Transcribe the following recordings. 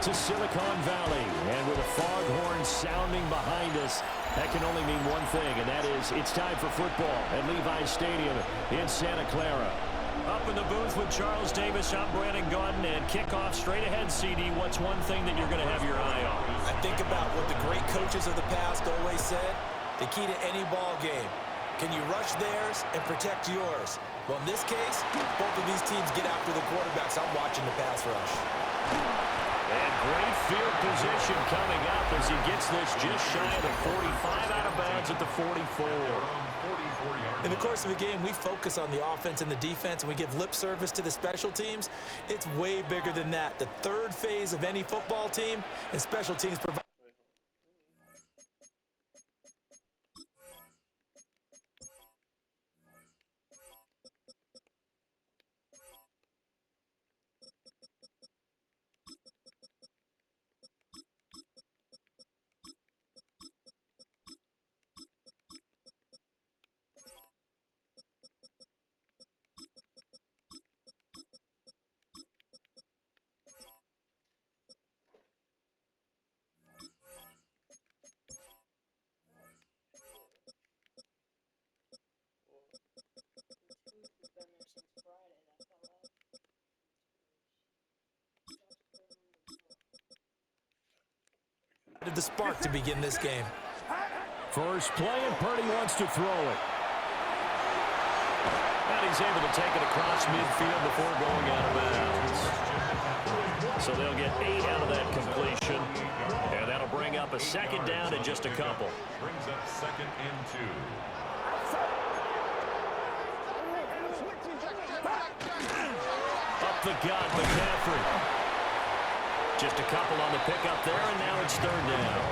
to Silicon Valley. And with a foghorn sounding behind us, that can only mean one thing, and that is it's time for football at Levi's Stadium in Santa Clara. Up in the booth with Charles Davis, I'm Brandon Gaudin, and kickoff straight ahead, CD. What's one thing that you're going to have your eye on? I think about what the great coaches of the past always said. The key to any ball game. Can you rush theirs and protect yours? Well, in this case, both of these teams get after the quarterbacks. I'm watching the pass rush. And great field position coming up as he gets this just shy of the 45, out of bounds at the 44. In the course of a game, we focus on the offense and the defense, and we give lip service to the special teams. It's way bigger than that. The third phase of any football team, and special teams provide. The spark to begin this game. First play, and Purdy wants to throw it. And he's able to take it across midfield before going out of bounds. So they'll get 8 out of that completion. And that'll bring up a second down in just a couple. Brings up 2nd and 2. Up the gut, McCaffrey. Just a couple on the pickup there, and now it's 3rd down.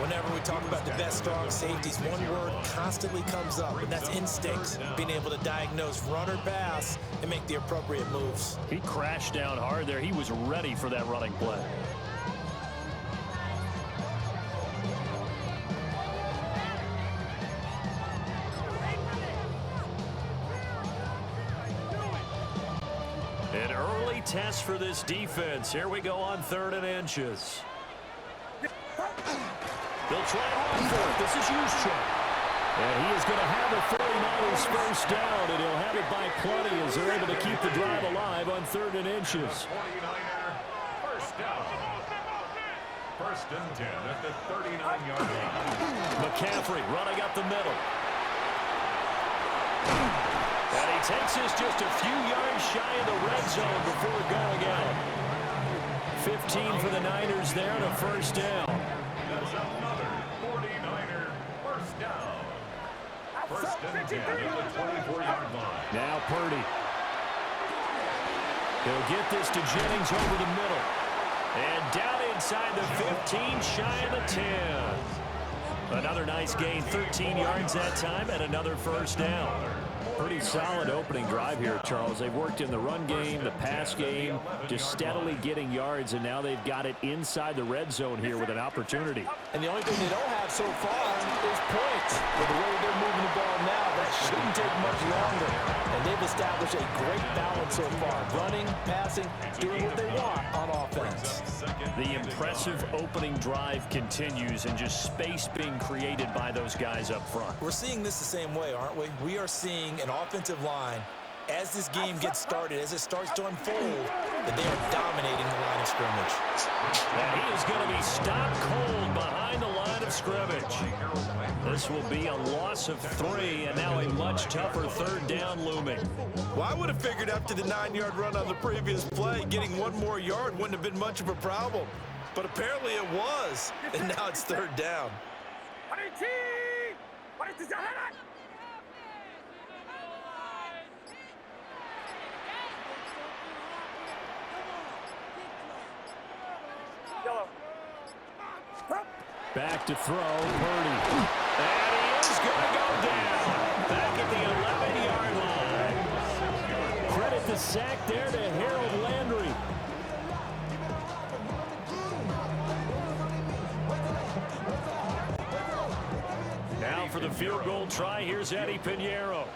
Whenever we talk about the best strong safeties, one word constantly comes up, and that's instinct. Being able to diagnose run or pass and make the appropriate moves. He crashed down hard there. He was ready for that running play. An early test for this defense. Here we go on 3rd and inches. They'll try it on 4th. This is Juszczyk. And he is going to have the 49ers first down, and he'll have it by plenty as they're able to keep the drive alive on 3rd and inches. 49er first down. 1st and 10 at the 39-yard line. McCaffrey running up the middle. And he takes this just a few yards shy of the red zone before going out. 15 for the Niners there and a first down. That's another 49er first down. 1st and 10 at the 24-yard line. Now Purdy. He'll get this to Jennings over the middle. And down inside the 15, shy of the 10. Another nice gain, 13 yards that time, and another first down. Pretty solid opening drive here, Charles. They've worked in the run game, the pass game, just steadily getting yards, and now they've got it inside the red zone here with an opportunity. And the only thing they don't have so far is points. With the way they're moving the ball now, that shouldn't take much longer. And they've established a great balance so far. Running, passing, doing what they want on offense. The impressive opening drive continues, and just space being created by those guys up front. We're seeing this the same way, aren't we? We are seeing an offensive line, as this game gets started, as it starts to unfold, that they are dominating the line of scrimmage. And he is going to be stopped cold behind the line of scrimmage. This will be a loss of 3, and now a much tougher 3rd down looming. Well, I would have figured after the 9-yard run on the previous play, getting 1 more yard wouldn't have been much of a problem. But apparently it was, and now it's 3rd down. Back to throw, Purdy. And he is going to go down. Back at the 11-yard line. Credit the sack there to Harold Landry. Now for the field goal try, here's Eddie Pinheiro.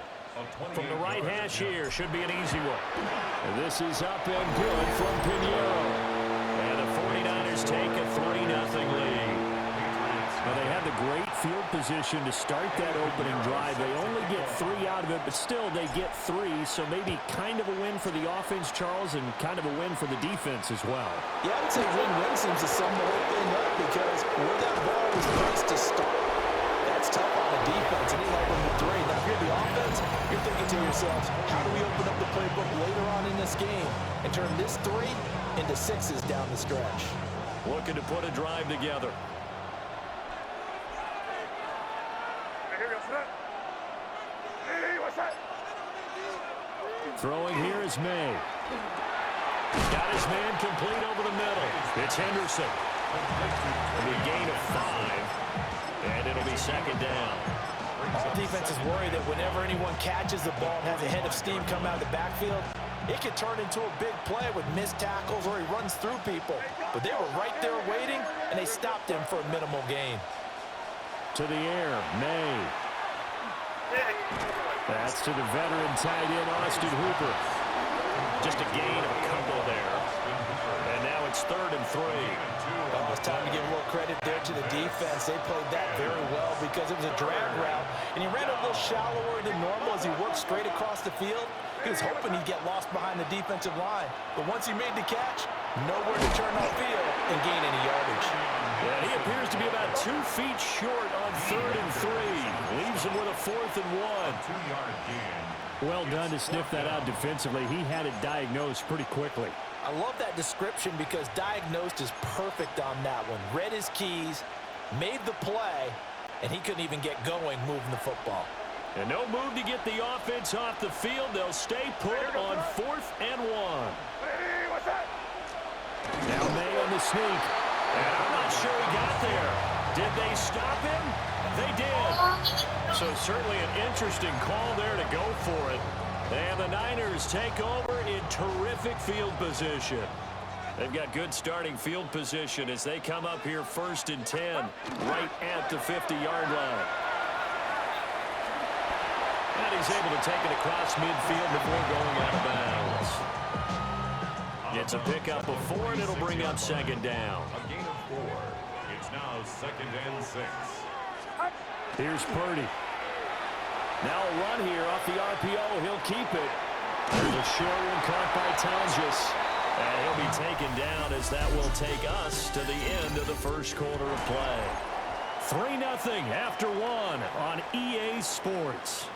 From the right hash here, should be an easy one. And this is up and good from Pinheiro. And a take a 3-0 lead. Well, they had the great field position to start that opening drive. They only get 3 out of it, but still they get 3, so maybe kind of a win for the offense, Charles, and kind of a win for the defense as well. Yeah, I would say win-win seems to sum the whole thing up because where that ball was placed to start, that's tough on the defense, and they help them with 3. Now, if you're the offense, you're thinking to yourselves, how do we open up the playbook later on in this game and turn this 3 into 6s down the stretch? Looking to put a drive together. Throwing here is May. Got his man complete over the middle. It's Henderson. A gain of 5, and it'll be second down. All defense is worried that whenever anyone catches the ball and has a head of steam come out of the backfield, it can turn into a big play with missed tackles or he runs through people. But they were right there waiting, and they stopped him for a minimal gain. To the air, May. That's to the veteran tight end, Austin Hooper. Just a gain of a couple there. And now it's 3rd and 3. Oh, it's time to give a little credit there to the defense. They played that very well because it was a drag route, and he ran a little shallower than normal as he worked straight across the field. He was hoping he'd get lost behind the defensive line. But once he made the catch, nowhere to turn off-field and gain any yardage. Yeah, he appears to be about 2 feet short on 3rd and 3. Leaves him with a 4th and 1. 2-yard gain. Well done to sniff that out defensively. He had it diagnosed pretty quickly. I love that description because diagnosed is perfect on that one. Read his keys, made the play, and he couldn't even get going moving the football. And no move to get the offense off the field. They'll stay put on 4th and 1. Now May on the sneak. And I'm not sure he got there. Did they stop him? They did. So certainly an interesting call there to go for it. And the Niners take over in terrific field position. They've got good starting field position as they come up here 1st and 10, right at the 50-yard line. And he's able to take it across midfield before going out of bounds. Gets a pickup of 4, and it'll bring up 2nd down. A gain of 4. It's now 2nd and 6. Here's Purdy. Now a run here off the RPO. He'll keep it. There's a short one caught by Tonjes. And he'll be taken down as that will take us to the end of the first quarter of play. 3-0 after 1 on EA Sports.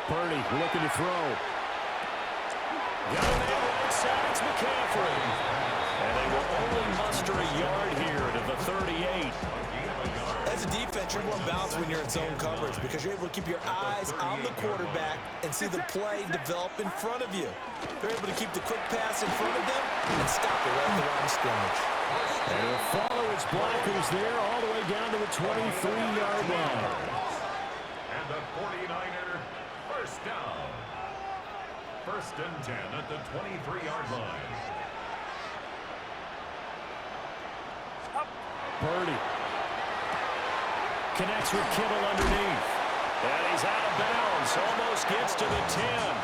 Purdy looking to throw. Got him in right side. It's McCaffrey. And they will only muster a yard here to the 38. As a defense, you're more balanced when you're in zone coverage because you're able to keep your eyes on the quarterback and see the play develop in front of you. They're able to keep the quick pass in front of them and stop it right at the line of scrimmage. And he'll follow its blockers there all the way down to the 23-yard line. And the 49er first down. 1st and 10 at the 23-yard line. Purdy connects with Kittle underneath. And he's out of bounds. Almost gets to the 10.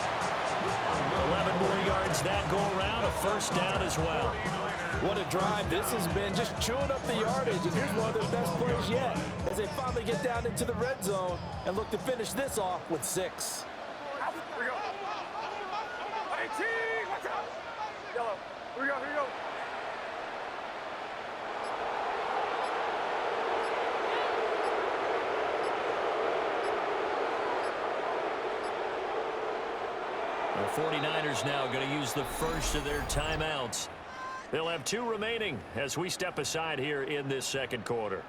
11 more yards that go around. A 1st down as well. What a drive this has been, just chewing up the yardage. And here's one of their best plays yet as they finally get down into the red zone and look to finish this off with 6. Here we go. The 49ers now going to use the first of their timeouts. They'll have 2 remaining as we step aside here in this second quarter.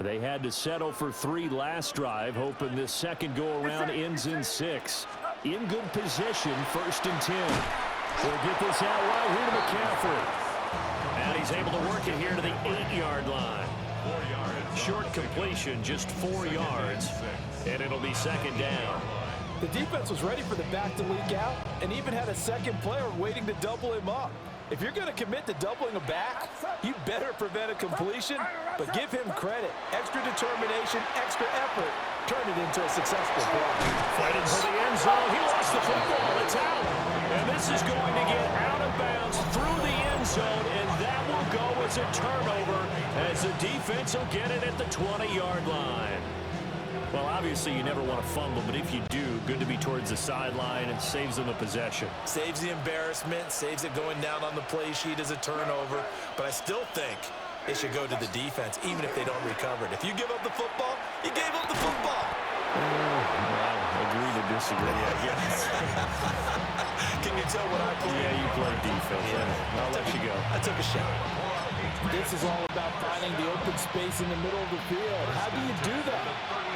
They had to settle for 3 last drive, hoping this second go-around ends in 6. In good position, 1st and 10. We'll get this out right here to McCaffrey. And he's able to work it here to the 8-yard line. 4 yards. Short completion, just 4 yards. And it'll be 2nd down. The defense was ready for the back to leak out and even had a second player waiting to double him up. If you're going to commit to doubling a back, you better prevent a completion, but give him credit. Extra determination, extra effort. Turn it into a successful block. Fighting for the end zone. He lost the football. It's out. And this is going to get out of bounds through the end zone, and that will go as a turnover as the defense will get it at the 20-yard line. Well, obviously, you never want to fumble, but if you do, good to be towards the sideline and saves them a possession. Saves the embarrassment, saves it going down on the play sheet as a turnover. But I still think it should go to the defense, even if they don't recover it. If you give up the football, you gave up the football. Well, agree to disagree, I guess. Can you tell what I play? Yeah, you play defense. Yeah. I'll let you go. I took a shot. This is all about finding the open space in the middle of the field. How do you do that?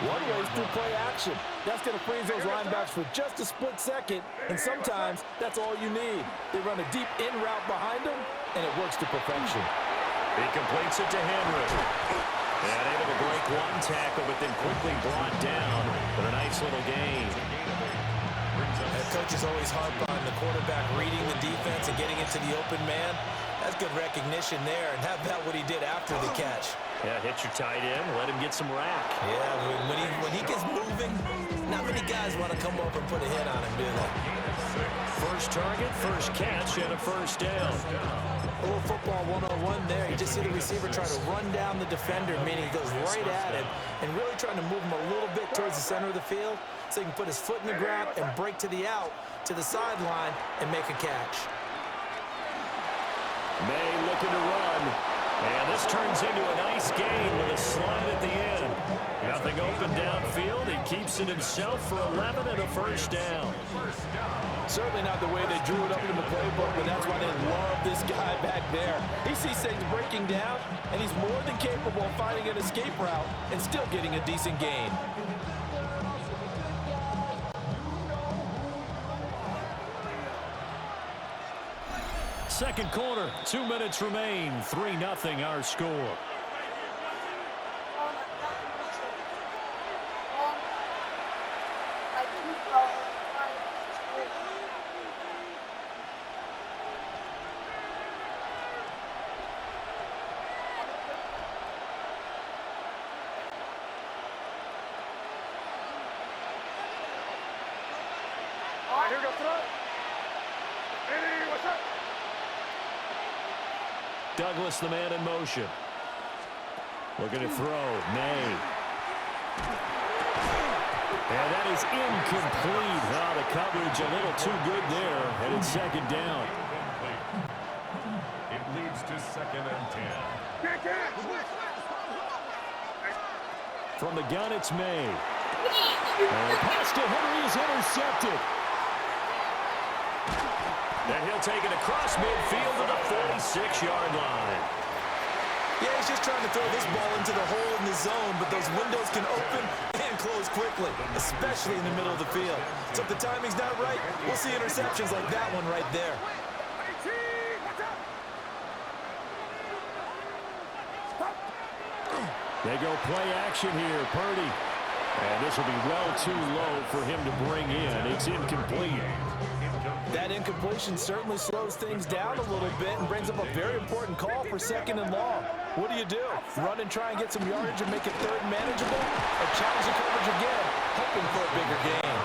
One way is through play action. That's going to freeze those linebackers for just a split second, and sometimes that's all you need. They run a deep in route behind them, and it works to perfection. He completes it to Henry. And able to break one tackle, but then quickly brought down for a nice little gain. Coaches always harp on the quarterback reading the defense and getting into the open man. That's good recognition there, and how about what he did after the catch? Yeah, hit your tight end, let him get some rack. Yeah, when he gets moving, not many guys want to come over and put a hit on him, do they? First target, first catch, and a first down. A little football 101 there. You just see the receiver try to run down the defender, meaning he goes right at him, and really trying to move him a little bit towards the center of the field so he can put his foot in the ground and break to the out, to the sideline, and make a catch. May looking to run. And this turns into a nice gain with a slide at the end. Nothing open downfield. He keeps it himself for 11 and a first down. Certainly not the way they drew it up in the playbook, but that's why they love this guy back there. He sees things breaking down, and he's more than capable of finding an escape route and still getting a decent gain. Second quarter, 2 minutes remain, 3-0 our score. Here goes throw. Hey, what's up? Douglas, the man in motion. Looking to throw. May. And that is incomplete. Oh, the coverage a little too good there. And it's second down. It leads to 2nd and 10. From the gun, it's May. And the pass to Henry is intercepted. And he'll take it across midfield to the 46-yard line. Yeah, he's just trying to throw this ball into the hole in the zone, but those windows can open and close quickly, especially in the middle of the field. So if the timing's not right, we'll see interceptions like that one right there. They go play action here, Purdy. And this will be well too low for him to bring in. It's incomplete. That incompletion certainly slows things down a little bit and brings up a very important call for 2nd and long. What do? Run and try and get some yardage and make it third manageable? Or challenge the coverage again, hoping for a bigger gain?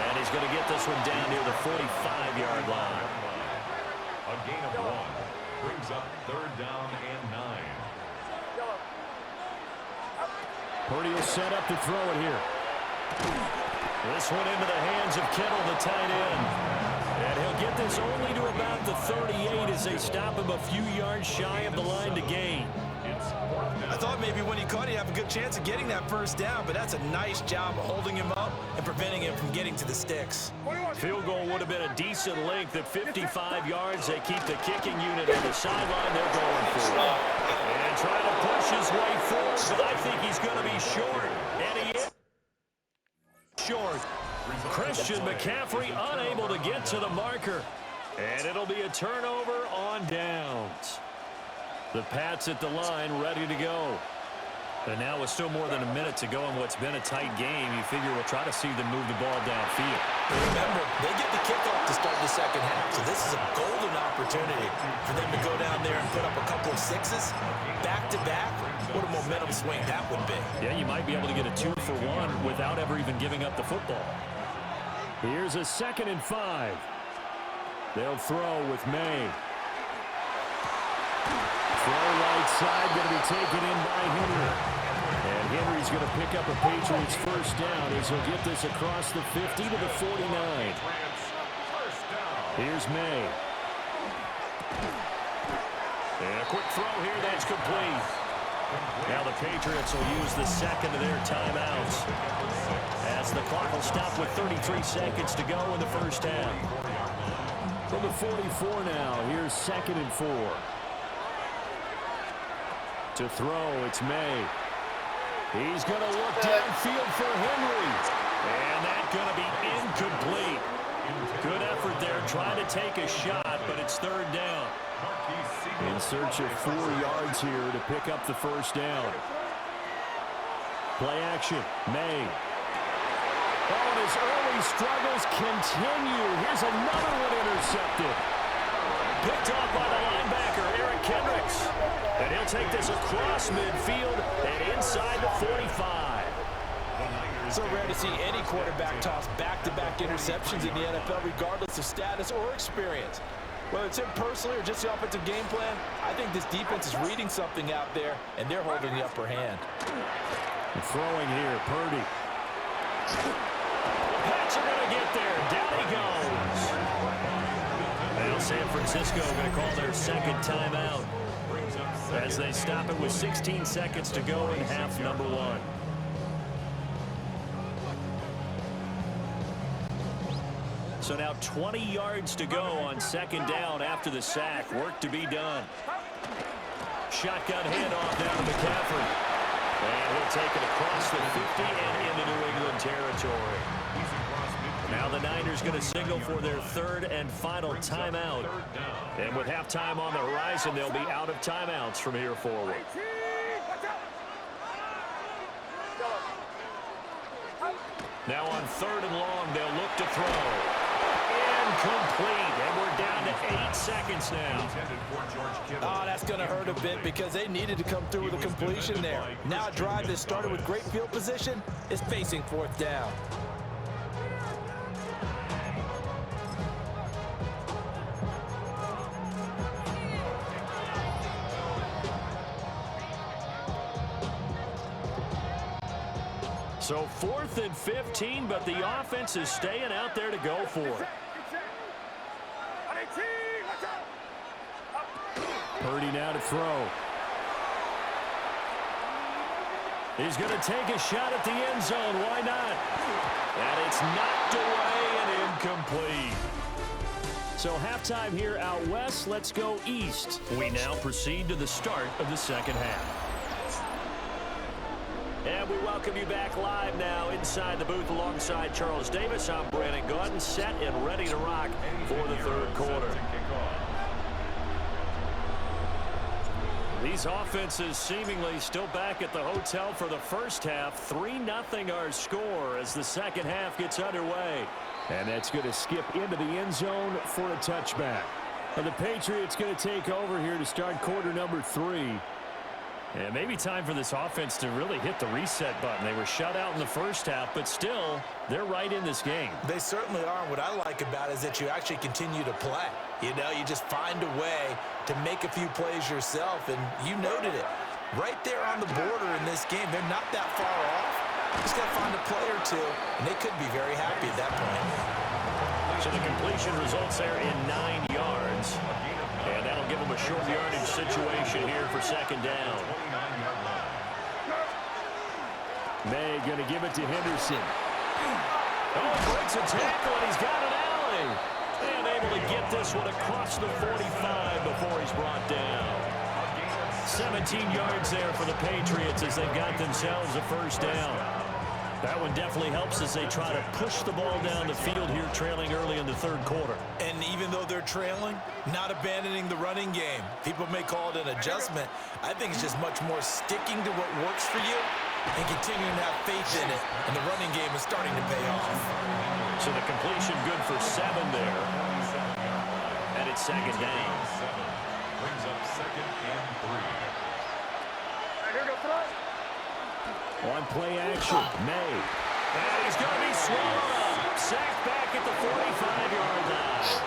And he's going to get this one down near the 45-yard line. A gain of 1 brings up 3rd down and 9. Purdy will set up to throw it here. This one into the hands of Kittle, the tight end. And he'll get this only to about the 38 as they stop him a few yards shy of the line to gain. I thought maybe when he caught it, he'd have a good chance of getting that first down, but that's a nice job of holding him up and preventing him from getting to the sticks. Field goal would have been a decent length at 55 yards. They keep the kicking unit on the sideline. They're going for it. And trying to push his way forward, but I think he's going to be short. And he is short. Christian McCaffrey unable to get to the marker. And it'll be a turnover on downs. The Pats at the line ready to go. And now with still more than a minute to go in what's been a tight game, you figure we'll try to see them move the ball downfield. Remember, they get the kickoff to start the second half, so this is a golden opportunity for them to go down there and put up a couple of sixes back-to-back. What a momentum swing that would be. Yeah, you might be able to get a 2-for-1 without ever even giving up the football. Here's a 2nd and 5. They'll throw with May. Throw right side, going to be taken in by Henry. And Henry's going to pick up a Patriots first down as he'll get this across the 50 to the 49. Here's May. And a quick throw here that's complete. Now the Patriots will use the second of their timeouts as the clock will stop with 33 seconds to go in the first half. From the 44 now, here's 2nd and 4. To throw, it's May. He's going to look downfield for Henry. And that's going to be incomplete. Good effort there, trying to take a shot, but it's 3rd down. In search of 4 yards here to pick up the first down. Play action, May. Oh, and his early struggles continue. Here's another one intercepted. Picked off by the linebacker, Eric Kendricks. And he'll take this across midfield and inside the 45. So rare to see any quarterback toss back-to-back interceptions in the NFL, regardless of status or experience. Whether it's him personally or just the offensive game plan, I think this defense is reading something out there, and they're holding the upper hand. And throwing here, Purdy. Pats are going to get there. Down he goes. Now San Francisco going to call their 2nd timeout as they stop it with 16 seconds to go in half number 1. So now 20 yards to go on 2nd down after the sack. Work to be done. Shotgun handoff down to McCaffrey. And he'll take it across the 50 and into New England territory. Now the Niners going to signal for their 3rd and final timeout. And with halftime on the horizon, they'll be out of timeouts from here forward. Now on 3rd and long, they'll look to throw. Incomplete, and we're down to 8 seconds now. Oh, that's going to hurt a bit because they needed to come through with a completion there. Now a drive that started with great field position is facing 4th down. So 4th and 15, but the offense is staying out there to go for it. Purdy now to throw. He's going to take a shot at the end zone. Why not? And it's knocked away and incomplete. So halftime here out west. Let's go east. We now proceed to the start of the 2nd half. And we welcome you back live now inside the booth alongside Charles Davis. I'm Brandon Gaudin, set and ready to rock for the 3rd quarter. These offenses seemingly still back at the hotel for the first half. 3-0 our score as the 2nd half gets underway. And that's going to skip into the end zone for a touchback. And the Patriots going to take over here to start quarter number 3. And maybe time for this offense to really hit the reset button. They were shut out in the first half, but still, they're right in this game. They certainly are. What I like about it is that you actually continue to play. You know, you just find a way to make a few plays yourself, and you noted it. Right there on the border in this game, they're not that far off. Just got to find a play or two, and they could be very happy at that point. So the completion results there in 9 yards. And that'll give them a short yardage situation here for 2nd down. May going to give it to Henderson. Oh, breaks a tackle, and he's got an alley. And able to get this one across the 45 before he's brought down. 17 yards there for the Patriots as they've got themselves a first down. That one definitely helps as they try to push the ball down the field here, trailing early in the third quarter. And even though they're trailing, not abandoning the running game. People may call it an adjustment. I think it's just much more sticking to what works for you and continuing to have faith in it. And the running game is starting to pay off. So the completion good for 7 there. And it's second down. Brings up 2nd and 3. Here we go, throw. On play action, May. And he's going to be swallowed up. Sacked back at the 45-yard line.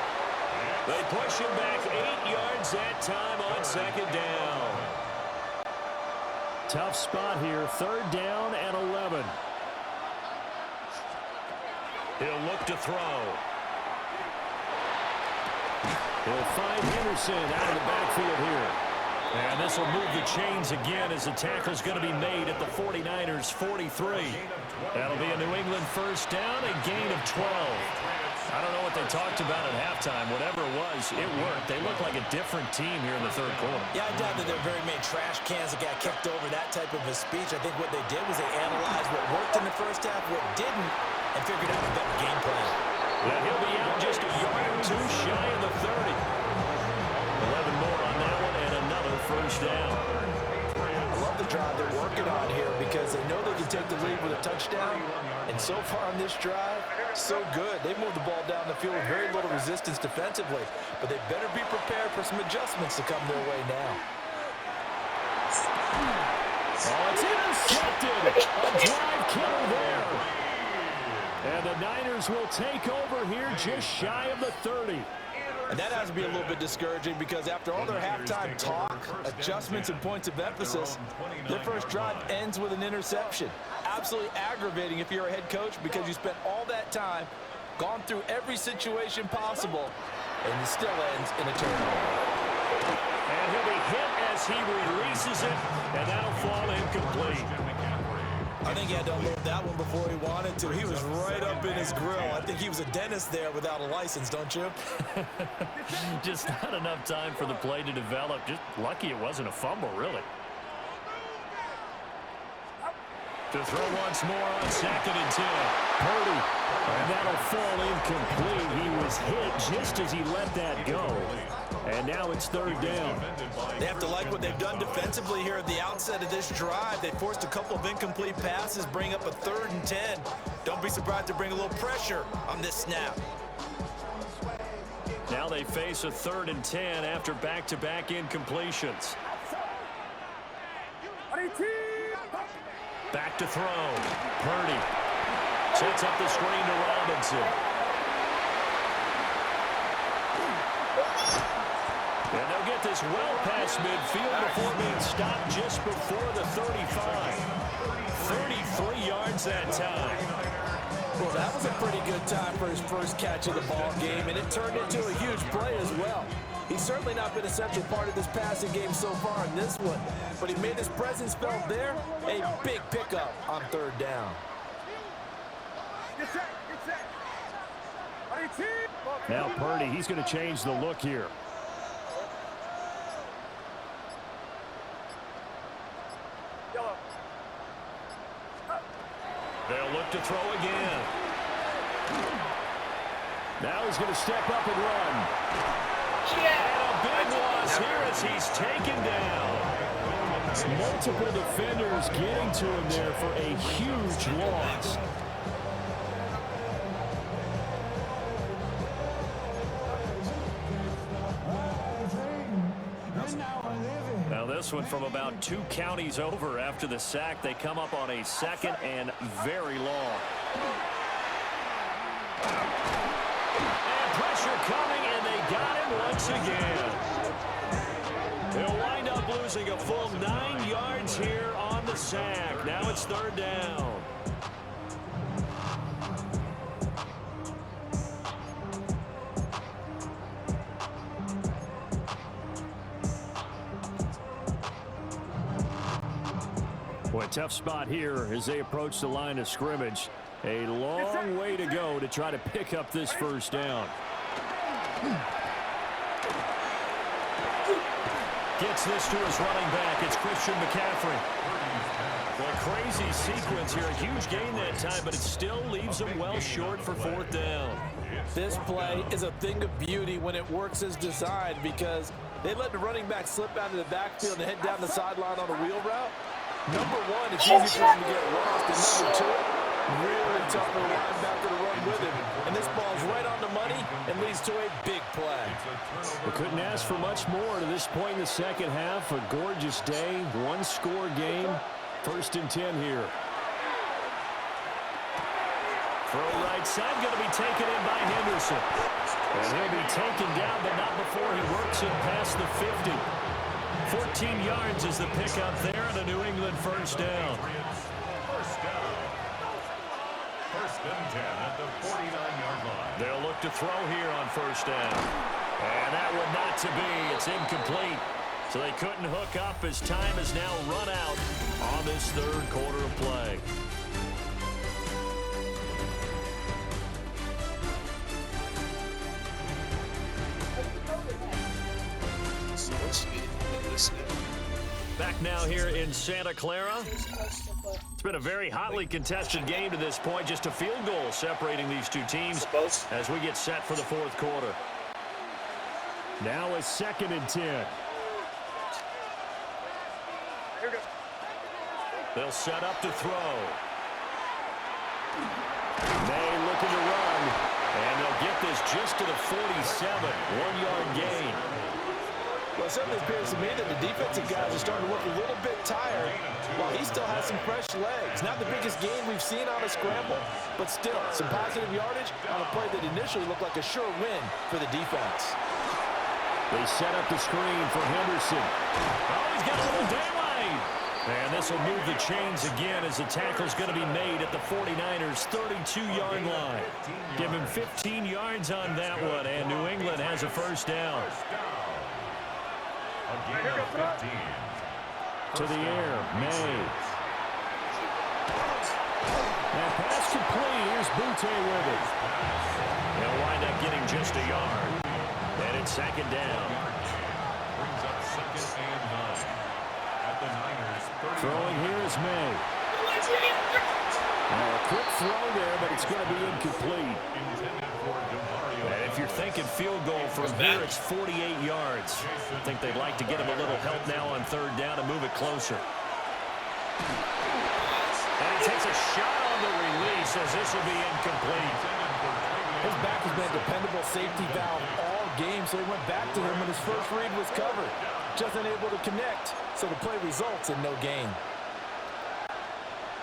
They push him back 8 yards that time on second down. Tough spot here, 3rd down and 11. He'll look to throw. He'll find Henderson out of the backfield here. And this will move the chains again as the tackle's going to be made at the 49ers' 43. That'll be a New England first down, a gain of 12. I don't know what they talked about at halftime. Whatever it was, it worked. They look like a different team here in the third quarter. Yeah, I doubt that they're very many trash cans that got kicked over, that type of a speech. I think what they did was they analyzed what worked in the first half, what didn't, and figured out a better game plan. Yeah, he'll be out just a yard or two shy of the 30. 11 more on that one and another first down. I love the drive they're working on here because they know they can take the lead with a touchdown. And so far on this drive, so good. They moved the ball down the field with very little resistance defensively. But they better be prepared for some adjustments to come their way now. Oh, it's intercepted. A drive killer there. And the Niners will take over here just shy of the 30. And that has to be a little bit discouraging because after all their halftime talk, adjustments and points of emphasis, their first drive ends with an interception. Absolutely aggravating if you're a head coach because you spent all that time, gone through every situation possible, and it still ends in a turnover. And he'll be hit as he releases it, and that'll fall incomplete. I think he had to unload that one before he wanted to. He was right up in his grill. I think he was a dentist there without a license, don't you? Just not enough time for the play to develop. Just lucky it wasn't a fumble, really. To throw once more on 2nd and 10. Purdy. And that'll fall incomplete. He was hit just as he let that go. And now it's 3rd down. They have to like what they've done defensively here at the outset of this drive. They forced a couple of incomplete passes, bring up a 3rd and 10. Don't be surprised to bring a little pressure on this snap. Now they face a 3rd and 10 after back-to-back incompletions. Back to throw. Purdy sets up the screen to Robinson. And they'll get this well past midfield before being stopped just before the 35. 33 yards that time. Well, that was a pretty good time for his first catch of the ball game, and it turned into a huge play as well. He's certainly not been a central part of this passing game so far in this one, but he made his presence felt there. A big pickup on 3rd down. Now Purdy, he's going to change the look here. They'll look to throw again. Now he's going to step up and run. And a big loss here as he's taken down. Multiple defenders getting to him there for a huge loss. Now this one from about 2 counties over after the sack. They come up on a 2nd and very long. And pressure coming, and they got him once again. They'll wind up losing a full 9 yards here on the sack. Now it's 3rd down. Boy, tough spot here as they approach the line of scrimmage. A long way to go to try to pick up this first down. Gets this to his running back. It's Christian McCaffrey. Well, crazy sequence here. A huge gain that time, but it still leaves them well short for fourth down. This play is a thing of beauty when it works as designed because they let the running back slip out of the backfield and head down the sideline on a wheel route. Number one, it's easy for him to get lost. And number two, really tough for the linebacker to run with him. And this ball's right on the money and leads to a big play. We couldn't ask for much more to this point in the second half. A gorgeous day, one-score game. 1st and 10 here. Throw right side, going to be taken in by Henderson. And he'll be taken down, but not before he works it past the 50. 14 yards is the pickup there, and a New England first down. First down. 1st and 10 at the 49-yard line. They'll look to throw here on first down. And that one not to be. It's incomplete. So they couldn't hook up as time has now run out on this third quarter of play. Back now here in Santa Clara. It's been a very hotly contested game to this point. Just a field goal separating these two teams as we get set for the fourth quarter. Now a 2nd and 10. They'll set up to throw. May looking to run. And they'll get this just to the 47. 1-yard gain. Well, it certainly appears to me that the defensive guys are starting to look a little bit tired while he still has some fresh legs. Not the biggest gain we've seen on a scramble, but still some positive yardage on a play that initially looked like a sure win for the defense. They set up the screen for Henderson. Oh, he's got a little daylight. And this will move the chains again as the tackle's going to be made at the 49ers' 32-yard line. Give him 15 yards on that one, and New England has a first down. A gain of 15. To the air, May. And pass complete. Here's Butte with it. They'll wind up getting just a yard. And it's 2nd down. Brings up 2nd and 9. At the Niners' 30. Throwing here is May. Now a quick throw there, but it's going to be incomplete. And if you're thinking field goal from here, it's 48 yards. I think they'd like to get him a little help now on 3rd down to move it closer. And he takes a shot on the release as this will be incomplete. His back has been a dependable safety valve all game, so he went back to him when his first read was covered. Just unable to connect, so the play results in no gain.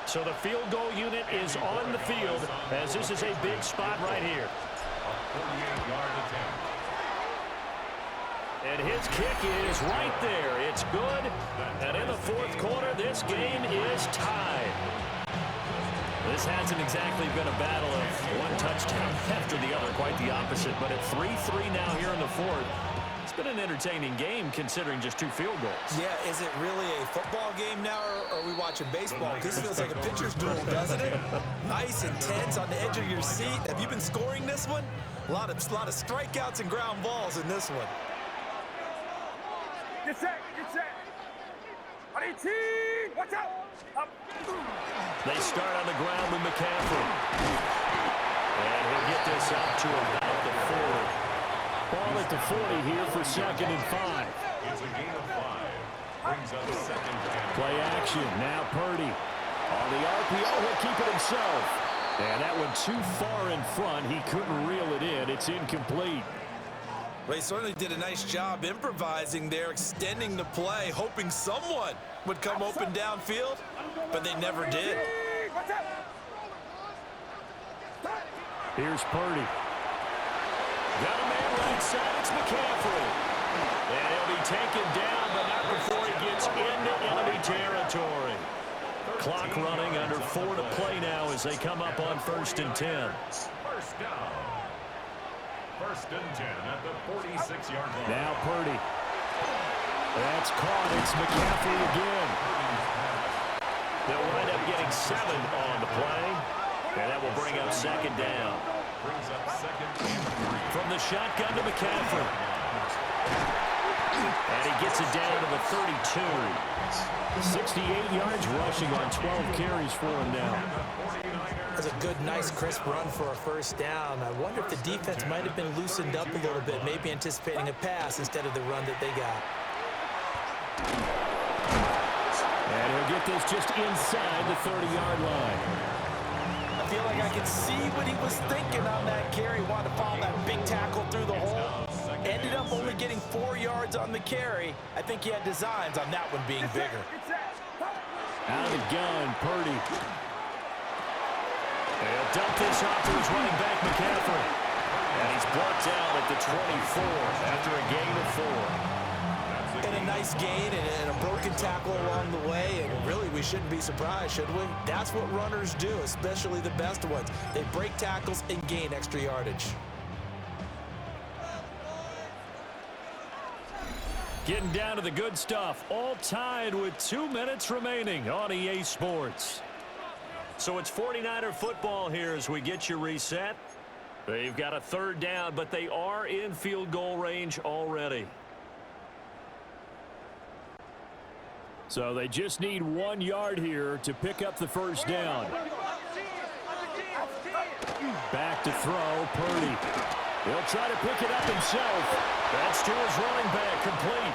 So the field goal unit is on the field as this is a big spot right here. A 48-yard attempt. And his kick is right there. It's good. And in the fourth quarter, this game is tied. This hasn't exactly been a battle of one touchdown after the other. Quite the opposite. But at 3-3 now here in the fourth, it's been an entertaining game considering just 2 field goals. Yeah, is it really a football game now, or are we watching baseball? This feels like a pitcher's duel, doesn't it? Nice, intense, on the edge of your seat. Have you been scoring this one? A lot of strikeouts and ground balls in this one. Get set, get set. 18, watch out. Up. They start on the ground with McCaffrey. And he'll get this up to about the 40. Ball at the 40 here for 2nd and 5. It's a gain of 5. Brings up 2nd down. Play action. Now Purdy. On the RPO, he'll keep it himself. And that one too far in front. He couldn't reel it in. It's incomplete. They certainly did a nice job improvising there, extending the play, hoping someone would come open downfield, but they never did. Here's Purdy. Got a man right side. It's McCaffrey. And he'll be taken down, but not before he gets into enemy territory. Clock running, under 4 to play now as they come up on 1st and 10. First down. 1st and 10 at the 46-yard line. Now Purdy. That's caught. It's McCaffrey again. They'll wind up getting 7 on the play. And that will bring up 2nd down. Brings up 2nd and 3. From the shotgun to McCaffrey. And he gets it down to the 32. 68 yards rushing on 12 carries for him now. That's a good, nice, crisp run for a first down. I wonder if the defense might have been loosened up a little bit, maybe anticipating a pass instead of the run that they got. And he'll get this just inside the 30-yard line. I feel like I can see what he was thinking on that carry. Wanted to follow that big tackle through the hole. Ended up only getting 4 yards on the carry. I think he had designs on that one being bigger. Out of the gun, Purdy. He'll dump this off to his running back, McCaffrey. And he's brought down at the 24 after a gain of 4. And a nice gain and a broken tackle along the way. And really, we shouldn't be surprised, should we? That's what runners do, especially the best ones. They break tackles and gain extra yardage. Getting down to the good stuff. All tied with 2 minutes remaining on EA Sports. So it's 49er football here as we get you reset. They've got a third down, but they are in field goal range already. So they just need 1 yard here to pick up the first down. Back to throw, Purdy. He'll try to pick it up himself. That's to his running back, complete.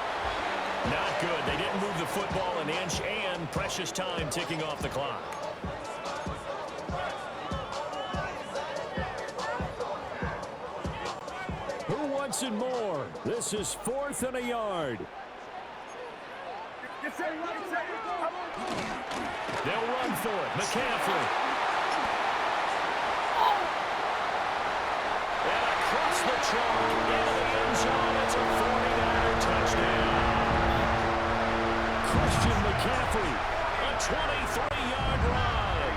Not good. They didn't move the football an inch, and precious time ticking off the clock. Who wants it more? This is 4th and a yard. They'll run for it. McCaffrey. And across the chalk into the end zone. It's a 49er touchdown. Christian McCaffrey, a 23-yard run.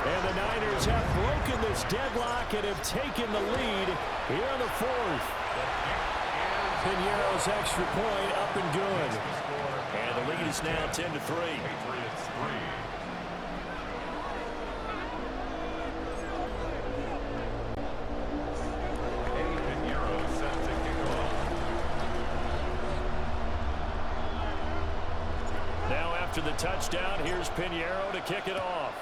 And the Niners have broken this deadlock and have taken the lead here in the 4th. Piñeiro's extra point up and good. And the lead is now 10-3. Now after the touchdown, here's Piñeiro to kick it off.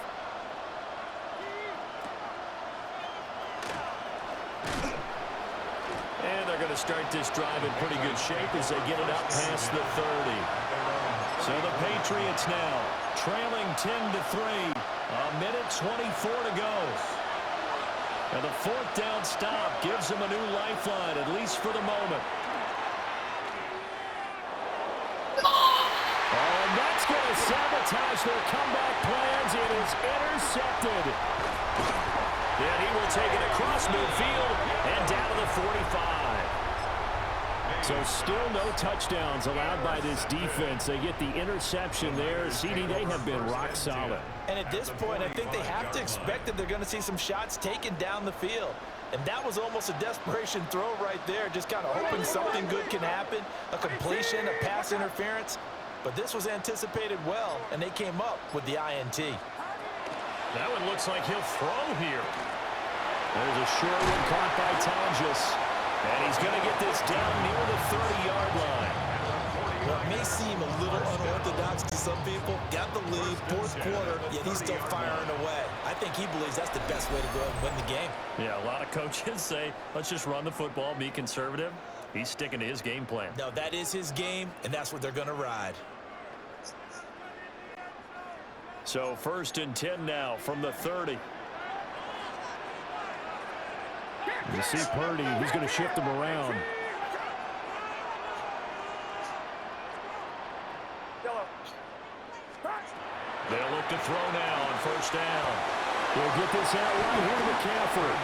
And they're going to start this drive in pretty good shape as they get it up past the 30. So the Patriots now trailing 10-3. A minute 24 to go. And the 4th down stop gives them a new lifeline, at least for the moment. Oh, and that's going to sabotage their comeback plans. It is intercepted. Then he will take it across midfield and down to the 45. So still no touchdowns allowed by this defense. They get the interception there. CD, they have been rock solid. And at this point, I think they have to expect that they're going to see some shots taken down the field. And that was almost a desperation throw right there, just kind of hoping something good can happen, a completion, a pass interference. But this was anticipated well, and they came up with the INT. That one looks like he'll throw here. There's a short one caught by Tonjes. And he's going to get this down near the 30-yard line. Well, it may seem a little unorthodox to some people. Got the lead, 4th quarter, yet he's still firing away. I think he believes that's the best way to go and win the game. Yeah, a lot of coaches say, let's just run the football, be conservative. He's sticking to his game plan. No, that is his game, and that's what they're going to ride. So 1st and 10 now from the 30. You see Purdy, he's going to shift him around. They'll look to throw now on 1st down. They'll get this out right here to McCaffrey.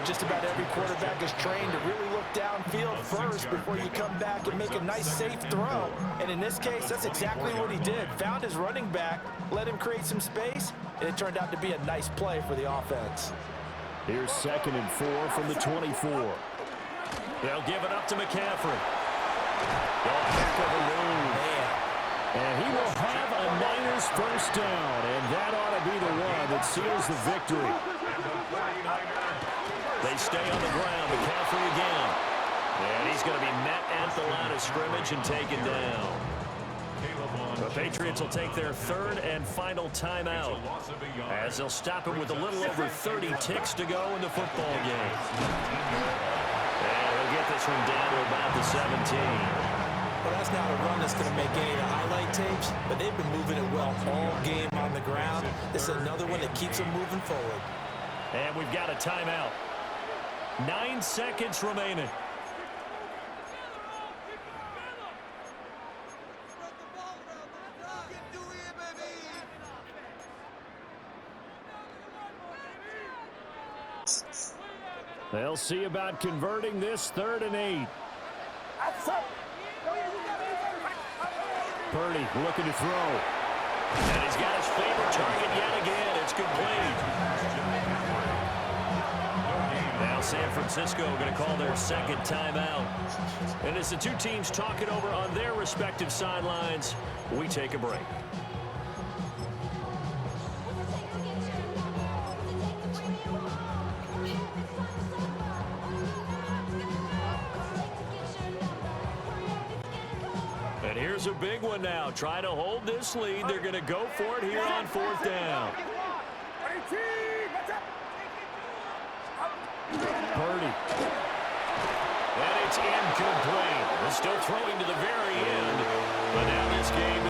Just about every quarterback is trained to really look downfield first before you come back and make a nice, safe throw. And in this case, that's exactly what he did. Found his running back, let him create some space, and it turned out to be a nice play for the offense. Here's 2nd and 4 from the 24. They'll give it up to McCaffrey. Oh, heck of a move. And he will have a Niners first down, and that ought to be the one that seals the victory. They stay on the ground. McCaffrey again. And he's going to be met at the line of of scrimmage and taken down. The Patriots will take their third and final timeout as they'll stop it with a little over 30 ticks to go in the football game. And he'll get this one down to about the 17. Well, that's not a run that's going to make any of the highlight tapes, but they've been moving it well all game on the ground. This is another one that keeps them moving forward. And we've got a timeout. 9 seconds remaining. They'll see about converting this 3rd and 8. Purdy looking to throw. And he's got his favorite target yet again. It's complete. Now San Francisco going to call their second timeout. And as the two teams talk it over on their respective sidelines, we take a break. And here's a big one now. Trying to hold this lead. They're going to go for it here on 4th down. Purdy. And it's incomplete. They're still throwing to the very end. But now this game